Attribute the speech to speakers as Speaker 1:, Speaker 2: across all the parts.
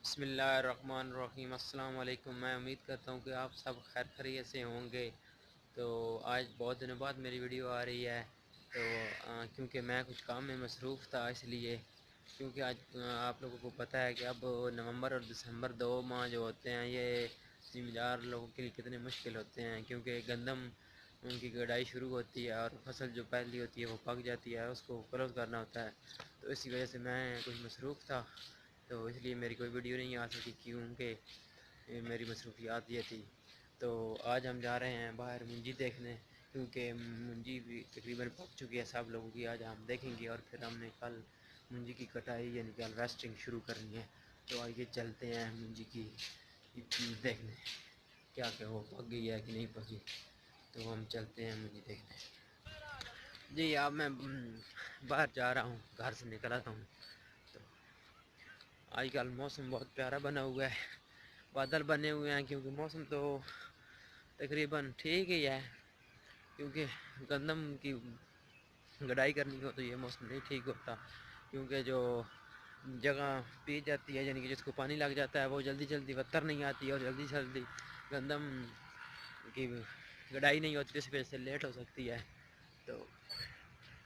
Speaker 1: بسم اللہ الرحمن الرحیم۔ السلام علیکم۔ میں امید کرتا ہوں کہ آپ سب خیر خیریت سے ہوں گے۔ تو آج بہت دنوں بعد میری ویڈیو آ رہی ہے، تو کیونکہ میں کچھ کام میں مصروف تھا، اس لیے کیونکہ آج آپ لوگوں کو پتہ ہے کہ اب نومبر اور دسمبر 2 ماہ جو ہوتے ہیں یہ زمیندار لوگوں کے لیے کتنے مشکل ہوتے ہیں، کیونکہ گندم ان کی گڑائی شروع ہوتی ہے اور فصل جو پہلی ہوتی ہے وہ پک جاتی ہے، اس کو کلوز کرنا ہوتا ہے۔ تو اسی وجہ سے میں کچھ مصروف تھا، تو اس لیے میری کوئی ویڈیو نہیں آ سکی، کیونکہ میری مصروفیات یہ تھی۔ تو آج ہم جا رہے ہیں باہر منجی دیکھنے، کیونکہ منجی بھی تقریباً پک چکی ہے سب لوگوں کی۔ آج ہم دیکھیں گے، اور پھر ہم نے کل منجی کی کٹائی یعنی کہ ہارویسٹنگ شروع کرنی ہے۔ تو آئیے چلتے ہیں منجی کی دیکھنے، کیا کہ وہ پک گئی ہے کہ نہیں پکی۔ تو ہم چلتے ہیں منجی دیکھنے۔ جی اب میں باہر جا رہا ہوں، گھر سے نکل آتا ہوں۔ تو آج کل موسم بہت پیارا بنا ہوا ہے، بادل بنے ہوئے ہیں، کیونکہ موسم تو تقریباً ٹھیک ہی ہے، کیونکہ گندم کی گڑائی کرنی ہو تو یہ موسم نہیں ٹھیک ہوتا، کیونکہ جو جگہ پی جاتی ہے یعنی کہ جس کو پانی لگ جاتا ہے وہ جلدی جلدی وتر نہیں آتی، اور جلدی جلدی گندم کی گڑائی نہیں ہوتی، اس وجہ سے لیٹ ہو سکتی ہے۔ تو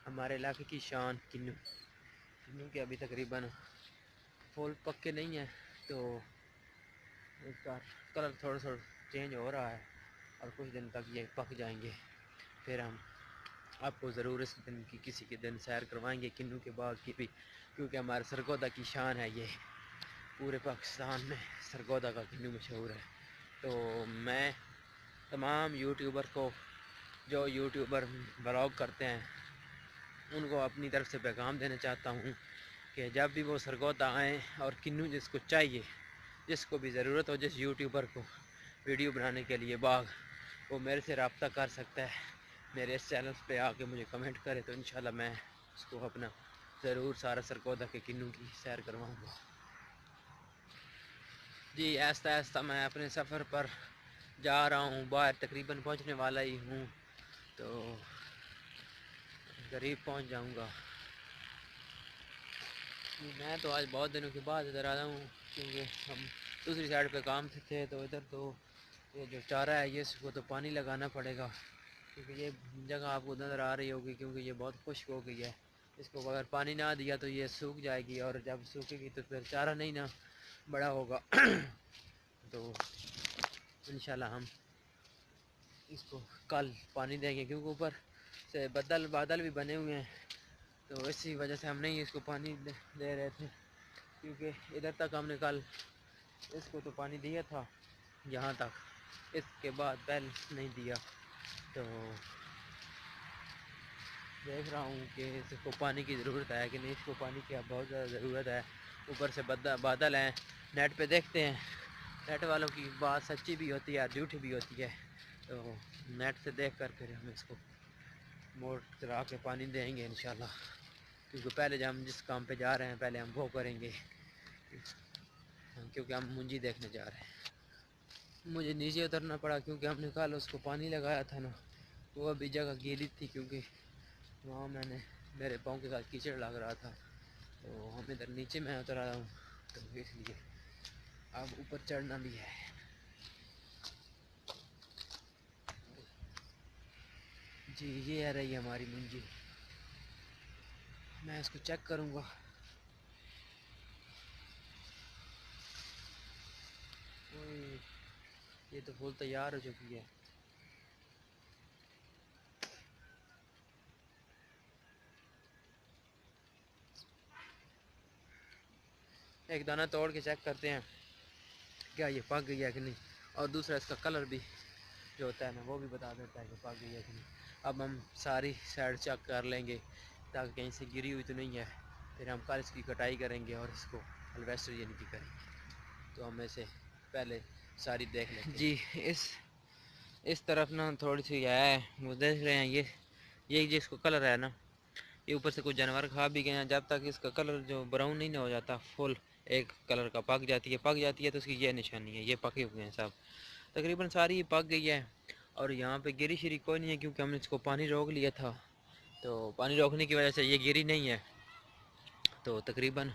Speaker 1: ہمارے علاقے کی شان کنو کے ابھی تقریباً پھول پکے نہیں ہیں، تو اس کا کلر تھوڑا تھوڑا چینج ہو رہا ہے، اور کچھ دن تک یہ پک جائیں گے۔ پھر ہم آپ کو ضرور اس دن کی کسی کے دن سیر کروائیں گے کنو کے باغ کی بھی، کیونکہ ہمارے سرگودا کی شان ہے یہ، پورے پاکستان میں سرگودا کا کنو مشہور ہے۔ تو میں تمام یوٹیوبر کو، جو یوٹیوبر بلاگ کرتے ہیں، ان کو اپنی طرف سے پیغام دینا چاہتا ہوں کہ جب بھی وہ سرگودا آئیں اور کنو جس کو چاہیے، جس کو بھی ضرورت ہو، جس یوٹیوبر کو ویڈیو بنانے کے لیے باغ، وہ میرے سے رابطہ کر سکتا ہے، میرے اس چینل پہ آ کے مجھے کمنٹ کرے، تو انشاءاللہ میں اس کو اپنا ضرور سارا سرگودا کے کنو کی سیر کرواؤں گا۔ جی آہستہ آہستہ میں اپنے سفر پر جا رہا ہوں، باہر تقریباً پہنچنے والا ہی ہوں، تو قریب پہنچ جاؤں گا۔ میں تو آج بہت دنوں کے بعد ادھر آیا ہوں، کیونکہ ہم دوسری سائڈ پہ کام سے تھے، تو ادھر تو یہ جو چارہ ہے یہ اس کو تو پانی لگانا پڑے گا، کیونکہ یہ جگہ آپ کو نظر آ رہی ہوگی، کیونکہ یہ بہت خشک ہو گئی ہے۔ اس کو اگر پانی نہ دیا تو یہ سوکھ جائے گی، اور جب سوکھے گی تو پھر چارہ نہیں نہ بڑا ہوگا۔ تو انشاءاللہ ہم اس کو کل پانی دیں گے، کیونکہ اوپر سے بادل بھی بنے ہوئے ہیں، تو اسی وجہ سے ہم نہیں اس کو پانی دے رہے تھے، کیونکہ ادھر تک ہم نے کل اس کو تو پانی دیا تھا یہاں تک، اس کے بعد پہلے نہیں دیا۔ تو دیکھ رہا ہوں کہ اس کو پانی کی ضرورت ہے کہ نہیں، اس کو پانی کی بہت زیادہ ضرورت ہے۔ اوپر سے بادل ہیں، نیٹ پہ دیکھتے ہیں، نیٹ والوں کی بات سچی بھی ہوتی ہے اور جھوٹی بھی ہوتی ہے، تو نیٹ سے دیکھ کر پھر ہم اس کو موٹر چلا کے پانی دیں گے انشاءاللہ، کیونکہ پہلے جب ہم جس کام پہ جا رہے ہیں پہلے ہم وہ کریں گے، کیونکہ ہم منجی دیکھنے جا رہے ہیں۔ مجھے نیچے اترنا پڑا، کیونکہ ہم نے کل اس کو پانی لگایا تھا نا، وہ ابھی جگہ گیلی تھی، کیونکہ وہاں میرے پاؤں کے ساتھ کیچڑ لگ رہا تھا، تو ہم ادھر نیچے میں اتر آیا ہوں، تو اس لیے اب اوپر چڑھنا بھی ہے۔ جی یہ ہے رہی ہماری منجی، میں اس کو چیک کروں گا۔ یہ تو پھول تیار ہو چکی ہے۔ ایک دانہ توڑ کے چیک کرتے ہیں کیا یہ پک گئی ہے کہ نہیں، اور دوسرا اس کا کلر بھی جو ہوتا ہے نا وہ بھی بتا دیتا ہے کہ پک گئی ہے کہ نہیں۔ اب ہم ساری سائڈ چیک کر لیں گے تاکہ کہیں سے گری ہوئی تو نہیں ہے، پھر ہم کل اس کی کٹائی کریں گے اور اس کو ہارویسٹر یعنی کہ کریں گے۔ تو ہم اسے پہلے ساری دیکھ لیتے ہیں۔ جی اس طرف نا تھوڑی سی ہے، وہ دیکھ رہے ہیں، یہ جس کو کلر ہے نا، یہ اوپر سے کچھ جانور کھا بھی گئے ہیں، جب تک اس کا کلر جو براؤن نہیں نہ ہو جاتا، فل ایک کلر کا پک جاتی ہے تو اس کی یہ نشانی ہے، یہ پکے ہوئے ہیں سب، تقریباً ساری یہ پک گئی ہے۔ اور یہاں پہ گری شری کوئی نہیں ہے، کیونکہ ہم نے اس کو پانی روک لیا تھا، تو پانی روکنے کی وجہ سے یہ گری نہیں ہے، تو تقریباً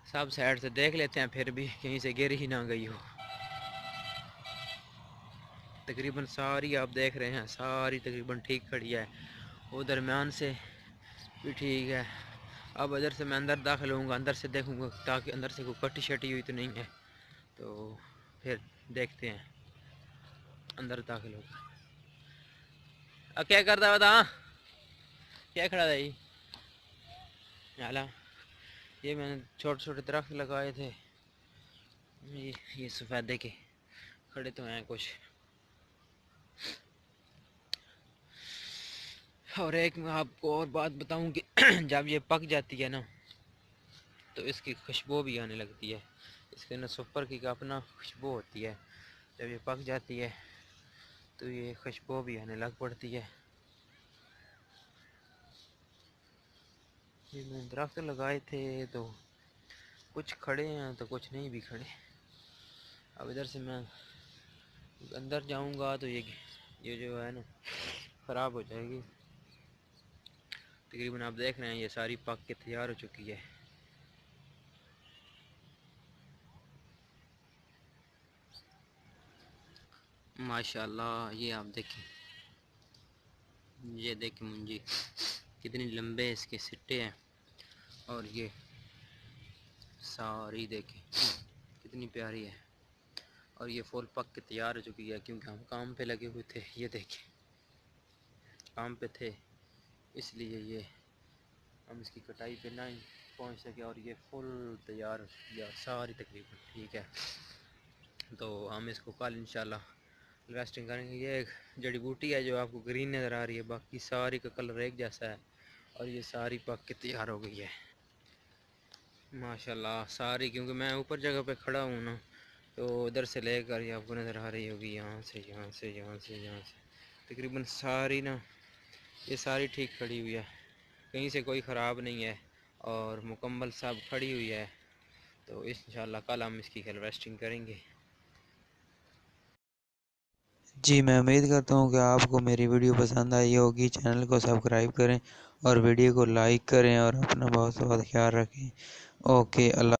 Speaker 1: سب سائڈ سے دیکھ لیتے ہیں پھر بھی کہیں سے گر ہی نہ گئی ہو. تقریباً ساری آپ دیکھ رہے ہیں ساری تقریباً ٹھیک کھڑی ہے. وہ درمیان سے بھی ٹھیک ہے. اب ادھر سے میں اندر داخل ہوں گا, اندر سے دیکھوں گا تاکہ اندر سے کوئی کٹی شٹی ہوئی تو نہیں ہے, تو پھر دیکھتے ہیں. اندر داخل ہوگا. کیا کرتا بتا کیا کھڑا تھا یہ میں نے چھوٹے چھوٹے درخت لگائے تھے, یہ سفیدے کے کھڑے تو ہیں کچھ. اور ایک میں آپ کو اور بات بتاؤں کہ جب یہ پک جاتی ہے نا تو اس کی خوشبو بھی آنے لگتی ہے. اس کے نا سپر کی کا اپنا خوشبو ہوتی ہے. جب یہ پک جاتی ہے تو یہ خوشبو بھی آنے لگ پڑتی ہے. یہ میں درخت لگائے تھے تو کچھ کھڑے ہیں تو کچھ نہیں بھی کھڑے. اب ادھر سے میں اندر جاؤں گا تو یہ جو ہے نا خراب ہو جائے گی. تقریباً آپ دیکھ رہے ہیں یہ ساری پک کے تیار ہو چکی ہے. ماشاءاللہ یہ آپ دیکھیں, یہ دیکھیں منجی کتنی لمبے اس کے سٹے ہیں, اور یہ ساری دیکھیں کتنی پیاری ہے. اور یہ پھول پک کے تیار ہو چکی ہے کیونکہ ہم کام پہ لگے ہوئے تھے. یہ دیکھیں کام پہ تھے اس لیے یہ ہم اس کی کٹائی پہ نہ پہنچ سکے, اور یہ فل تیار ہو چکی ہے ساری تقریباً ٹھیک ہے. تو ہم اس کو کل انشاءاللہ ہارویسٹنگ کریں گے. یہ ایک جڑی بوٹی ہے جو آپ کو گرین نظر آ رہی ہے, باقی ساری کا کلر ایک جیسا ہے, اور یہ ساری پک کے تیار ہو گئی ہے ماشاءاللہ ساری. کیونکہ میں اوپر جگہ پہ کھڑا ہوں نا تو ادھر سے لے کر یہ آپ کو نظر آ رہی ہوگی, یہاں سے یہاں سے یہاں سے یہاں سے تقریباً ساری نا یہ ساری ٹھیک کھڑی ہوئی ہے, کہیں سے کوئی خراب نہیں ہے, اور مکمل سب کھڑی ہوئی ہے. تو انشاءاللہ کل ہم اس کی ہارویسٹنگ کریں گے.
Speaker 2: جی میں امید کرتا ہوں کہ آپ کو میری ویڈیو پسند آئی ہوگی. چینل کو سبسکرائب کریں اور ویڈیو کو لائک کریں, اور اپنا بہت بہت خیال رکھیں. اوکے اللہ